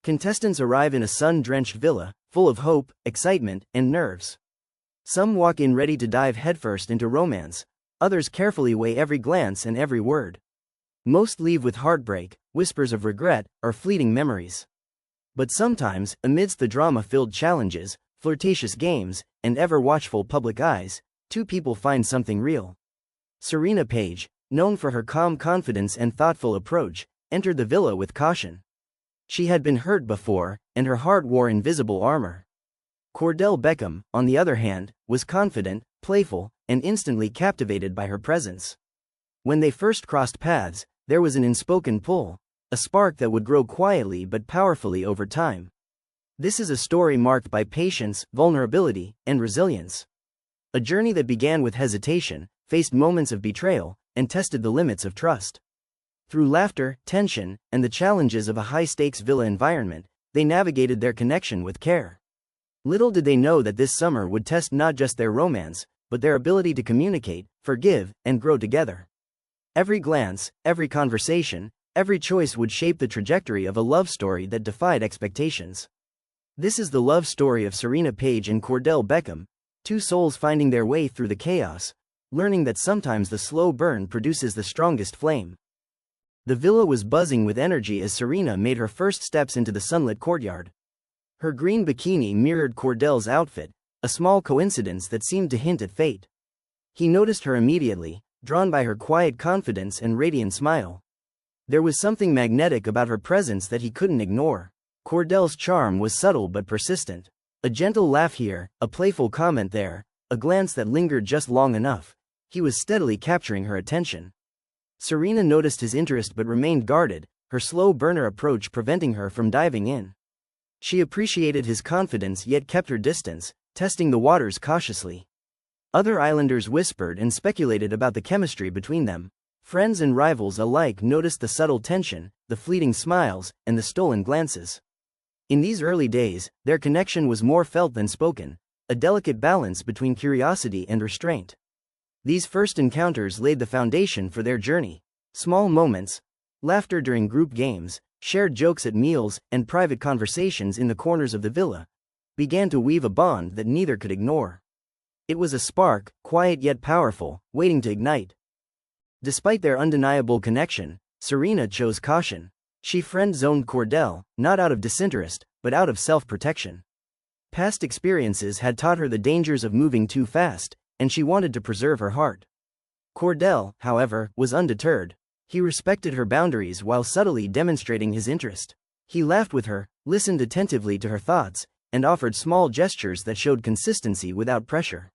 Contestants arrive in a sun-drenched villa, full of hope, excitement, and nerves. Some walk in ready to dive headfirst into romance, others carefully weigh every glance and every word. Most leave with heartbreak, whispers of regret, or fleeting memories. But sometimes, amidst the drama-filled challenges, flirtatious games, and ever-watchful public eyes, two people find something real. Serena Page, known for her calm confidence and thoughtful approach, entered the villa with caution. She had been hurt before, and her heart wore invisible armor. Kordell Beckham, on the other hand, was confident, playful, and instantly captivated by her presence. When they first crossed paths, there was an unspoken pull, a spark that would grow quietly but powerfully over time. This is a story marked by patience, vulnerability, and resilience. A journey that began with hesitation, faced moments of betrayal, and tested the limits of trust. Through laughter, tension, and the challenges of a high-stakes villa environment, they navigated their connection with care. Little did they know that this summer would test not just their romance, but their ability to communicate, forgive, and grow together. Every glance, every conversation, every choice would shape the trajectory of a love story that defied expectations. This is the love story of Serena Page and Kordell Beckham, two souls finding their way through the chaos, learning that sometimes the slow burn produces the strongest flame. The villa was buzzing with energy as Serena made her first steps into the sunlit courtyard. Her green bikini mirrored Kordell's outfit, a small coincidence that seemed to hint at fate. He noticed her immediately, drawn by her quiet confidence and radiant smile. There was something magnetic about her presence that he couldn't ignore. Kordell's charm was subtle but persistent. A gentle laugh here, a playful comment there, a glance that lingered just long enough. He was steadily capturing her attention. Serena noticed his interest but remained guarded, her slow burner approach preventing her from diving in. She appreciated his confidence yet kept her distance, testing the waters cautiously. Other islanders whispered and speculated about the chemistry between them. Friends and rivals alike noticed the subtle tension, the fleeting smiles, and the stolen glances. In these early days, their connection was more felt than spoken, a delicate balance between curiosity and restraint. These first encounters laid the foundation for their journey. Small moments, laughter during group games, shared jokes at meals, and private conversations in the corners of the villa began to weave a bond that neither could ignore. It was a spark, quiet yet powerful, waiting to ignite. Despite their undeniable connection, Serena chose caution. She friend-zoned Kordell, not out of disinterest, but out of self-protection. Past experiences had taught her the dangers of moving too fast, and she wanted to preserve her heart. Kordell, however, was undeterred. He respected her boundaries while subtly demonstrating his interest. He laughed with her, listened attentively to her thoughts, and offered small gestures that showed consistency without pressure.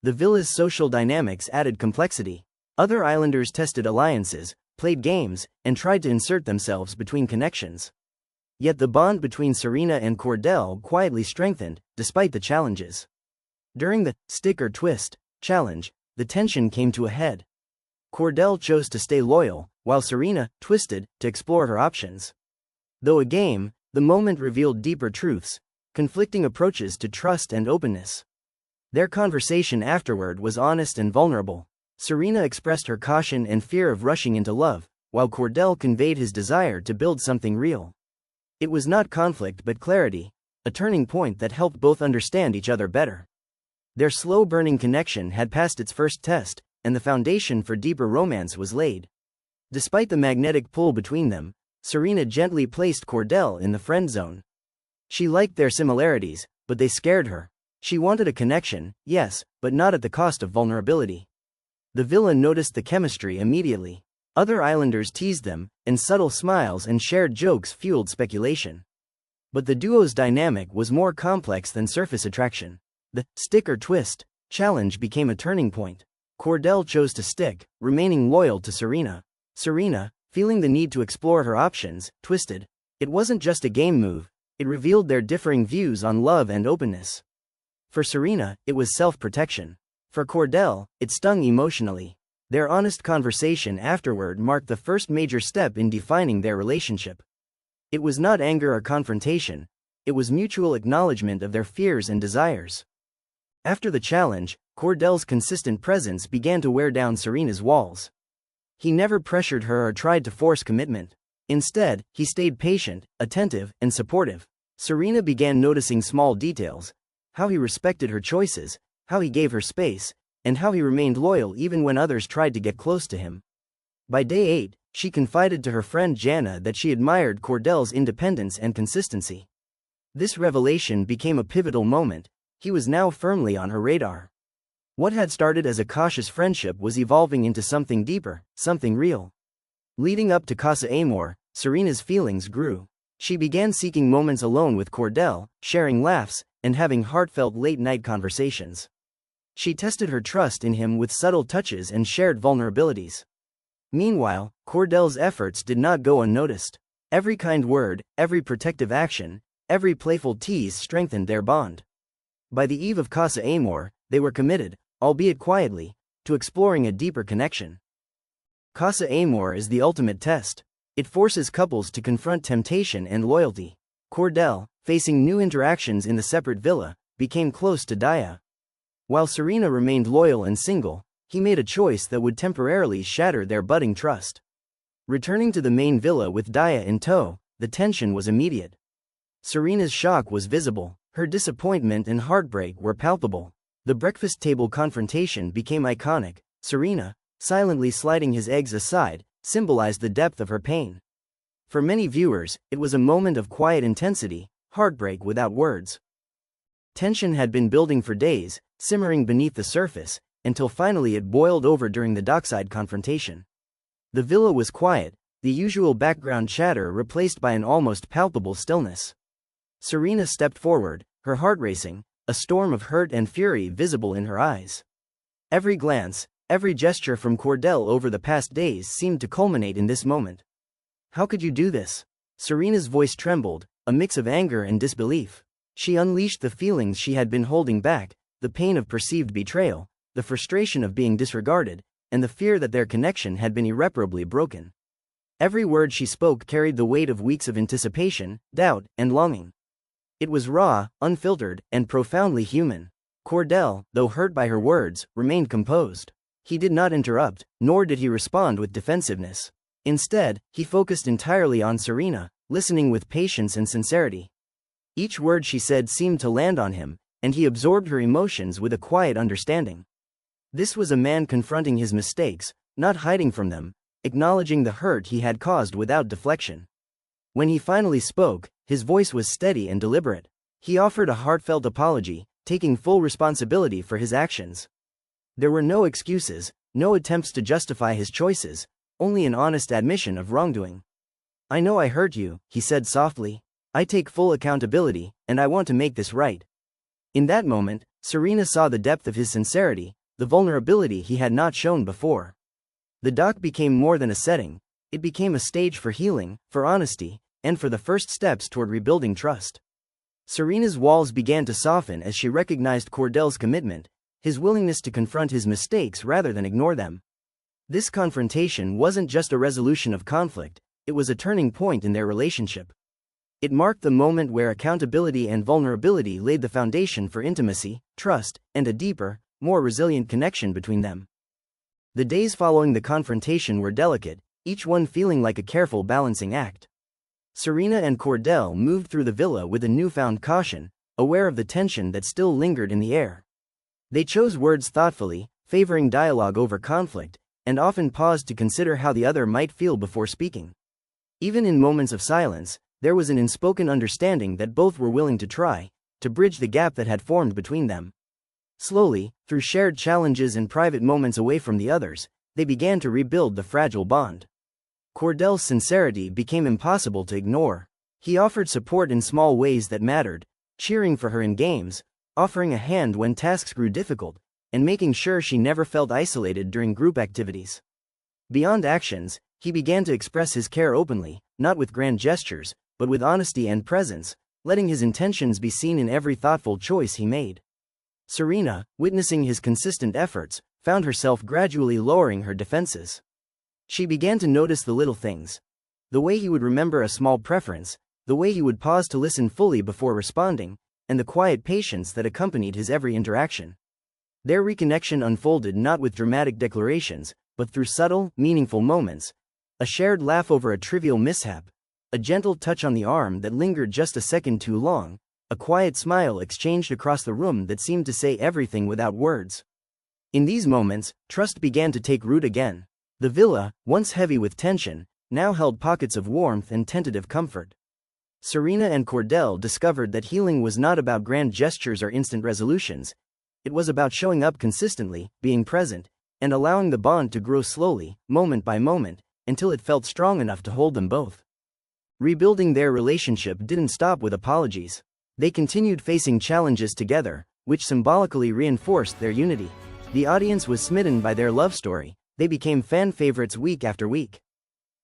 The villa's social dynamics added complexity. Other islanders tested alliances, played games, and tried to insert themselves between connections. Yet the bond between Serena and Kordell quietly strengthened, despite the challenges. During the stick or twist challenge, the tension came to a head. Kordell chose to stay loyal, while Serena twisted to explore her options. Though a game, the moment revealed deeper truths, conflicting approaches to trust and openness. Their conversation afterward was honest and vulnerable. Serena expressed her caution and fear of rushing into love, while Kordell conveyed his desire to build something real. It was not conflict but clarity, a turning point that helped both understand each other better. Their slow-burning connection had passed its first test, and the foundation for deeper romance was laid. Despite the magnetic pull between them, Serena gently placed Kordell in the friend zone. She liked their similarities, but they scared her. She wanted a connection, yes, but not at the cost of vulnerability. The villain noticed the chemistry immediately. Other islanders teased them, and subtle smiles and shared jokes fueled speculation. But the duo's dynamic was more complex than surface attraction. The stick or twist challenge became a turning point. Kordell chose to stick, remaining loyal to Serena. Serena, feeling the need to explore her options, twisted. It wasn't just a game move, it revealed their differing views on love and openness. For Serena, it was self-protection. For Kordell, it stung emotionally. Their honest conversation afterward marked the first major step in defining their relationship. It was not anger or confrontation, it was mutual acknowledgement of their fears and desires. After the challenge, Kordell's consistent presence began to wear down Serena's walls. He never pressured her or tried to force commitment. Instead, he stayed patient, attentive, and supportive. Serena began noticing small details: how he respected her choices, how he gave her space, and how he remained loyal even when others tried to get close to him. By day 8, she confided to her friend Jana that she admired Kordell's independence and consistency. This revelation became a pivotal moment. He was now firmly on her radar. What had started as a cautious friendship was evolving into something deeper, something real. Leading up to Casa Amor, Serena's feelings grew. She began seeking moments alone with Kordell, sharing laughs, and having heartfelt late-night conversations. She tested her trust in him with subtle touches and shared vulnerabilities. Meanwhile, Kordell's efforts did not go unnoticed. Every kind word, every protective action, every playful tease strengthened their bond. By the eve of Casa Amor, they were committed, albeit quietly, to exploring a deeper connection. Casa Amor is the ultimate test. It forces couples to confront temptation and loyalty. Kordell, facing new interactions in the separate villa, became close to Daya. While Serena remained loyal and single, he made a choice that would temporarily shatter their budding trust. Returning to the main villa with Daya in tow, the tension was immediate. Serena's shock was visible, her disappointment and heartbreak were palpable. The breakfast table confrontation became iconic. Serena, silently sliding his eggs aside, symbolized the depth of her pain. For many viewers, it was a moment of quiet intensity, heartbreak without words. Tension had been building for days, simmering beneath the surface, until finally it boiled over during the dockside confrontation. The villa was quiet, the usual background chatter replaced by an almost palpable stillness. Serena stepped forward, her heart racing, a storm of hurt and fury visible in her eyes. Every glance, every gesture from Kordell over the past days seemed to culminate in this moment. "How could you do this?" Serena's voice trembled, a mix of anger and disbelief. She unleashed the feelings she had been holding back, the pain of perceived betrayal, the frustration of being disregarded, and the fear that their connection had been irreparably broken. Every word she spoke carried the weight of weeks of anticipation, doubt, and longing. It was raw, unfiltered, and profoundly human. Kordell, though hurt by her words, remained composed. He did not interrupt, nor did he respond with defensiveness. Instead, he focused entirely on Serena, listening with patience and sincerity. Each word she said seemed to land on him, and he absorbed her emotions with a quiet understanding. This was a man confronting his mistakes, not hiding from them, acknowledging the hurt he had caused without deflection. When he finally spoke, his voice was steady and deliberate. He offered a heartfelt apology, taking full responsibility for his actions. There were no excuses, no attempts to justify his choices, only an honest admission of wrongdoing. "I know I hurt you," he said softly. "I take full accountability, and I want to make this right." In that moment, Serena saw the depth of his sincerity, the vulnerability he had not shown before. The dock became more than a setting, it became a stage for healing, for honesty, and for the first steps toward rebuilding trust. Serena's walls began to soften as she recognized Kordell's commitment, his willingness to confront his mistakes rather than ignore them. This confrontation wasn't just a resolution of conflict, it was a turning point in their relationship. It marked the moment where accountability and vulnerability laid the foundation for intimacy, trust, and a deeper, more resilient connection between them. The days following the confrontation were delicate, each one feeling like a careful balancing act. Serena and Kordell moved through the villa with a newfound caution, aware of the tension that still lingered in the air. They chose words thoughtfully, favoring dialogue over conflict, and often paused to consider how the other might feel before speaking. Even in moments of silence, there was an unspoken understanding that both were willing to try to bridge the gap that had formed between them. Slowly, through shared challenges and private moments away from the others, they began to rebuild the fragile bond. Kordell's sincerity became impossible to ignore. He offered support in small ways that mattered, cheering for her in games, offering a hand when tasks grew difficult, and making sure she never felt isolated during group activities. Beyond actions, he began to express his care openly, not with grand gestures, but with honesty and presence, letting his intentions be seen in every thoughtful choice he made. Serena, witnessing his consistent efforts, found herself gradually lowering her defenses. She began to notice the little things. The way he would remember a small preference, the way he would pause to listen fully before responding, and the quiet patience that accompanied his every interaction. Their reconnection unfolded not with dramatic declarations, but through subtle, meaningful moments, A shared laugh over a trivial mishap, a gentle touch on the arm that lingered just a second too long, a quiet smile exchanged across the room that seemed to say everything without words. In these moments, trust began to take root again. The villa, once heavy with tension, now held pockets of warmth and tentative comfort. Serena and Kordell discovered that healing was not about grand gestures or instant resolutions. It was about showing up consistently, being present, and allowing the bond to grow slowly, moment by moment, until it felt strong enough to hold them both. Rebuilding their relationship didn't stop with apologies. They continued facing challenges together, which symbolically reinforced their unity. The audience was smitten by their love story. They became fan favorites week after week.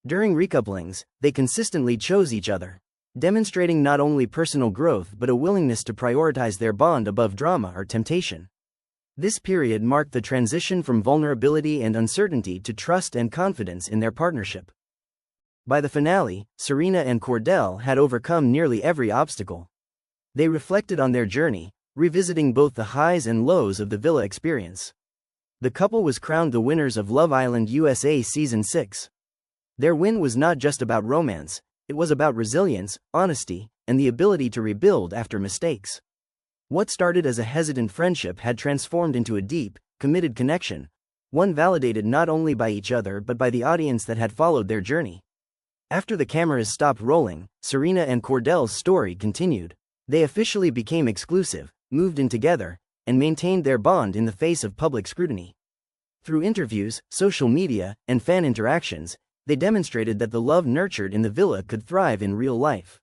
During recouplings, they consistently chose each other, demonstrating not only personal growth but a willingness to prioritize their bond above drama or temptation. This period marked the transition from vulnerability and uncertainty to trust and confidence in their partnership. By the finale, Serena and Kordell had overcome nearly every obstacle. They reflected on their journey, revisiting both the highs and lows of the villa experience. The couple was crowned the winners of Love Island USA Season 6. Their win was not just about romance, it was about resilience, honesty, and the ability to rebuild after mistakes. What started as a hesitant friendship had transformed into a deep, committed connection, one validated not only by each other but by the audience that had followed their journey. After the cameras stopped rolling, Serena and Kordell's story continued. They officially became exclusive, moved in together, and maintained their bond in the face of public scrutiny. Through interviews, social media, and fan interactions, they demonstrated that the love nurtured in the villa could thrive in real life.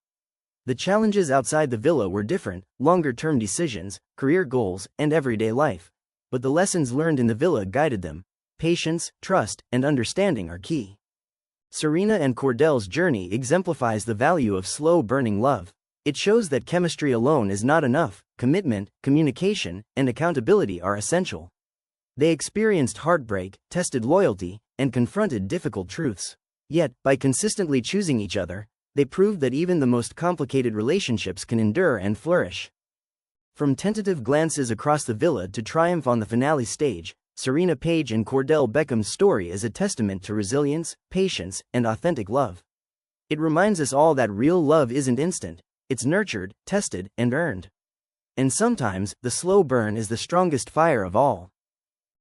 The challenges outside the villa were different, longer-term decisions, career goals, and everyday life. But the lessons learned in the villa guided them. Patience, trust, and understanding are key. Serena and Kordell's journey exemplifies the value of slow-burning love. It shows that chemistry alone is not enough. Commitment, communication, and accountability are essential. They experienced heartbreak, tested loyalty, and confronted difficult truths. Yet, by consistently choosing each other, they proved that even the most complicated relationships can endure and flourish. From tentative glances across the villa to triumph on the finale stage, Serena Page and Kordell Beckham's story is a testament to resilience, patience, and authentic love. It reminds us all that real love isn't instant, it's nurtured, tested, and earned. And sometimes, the slow burn is the strongest fire of all.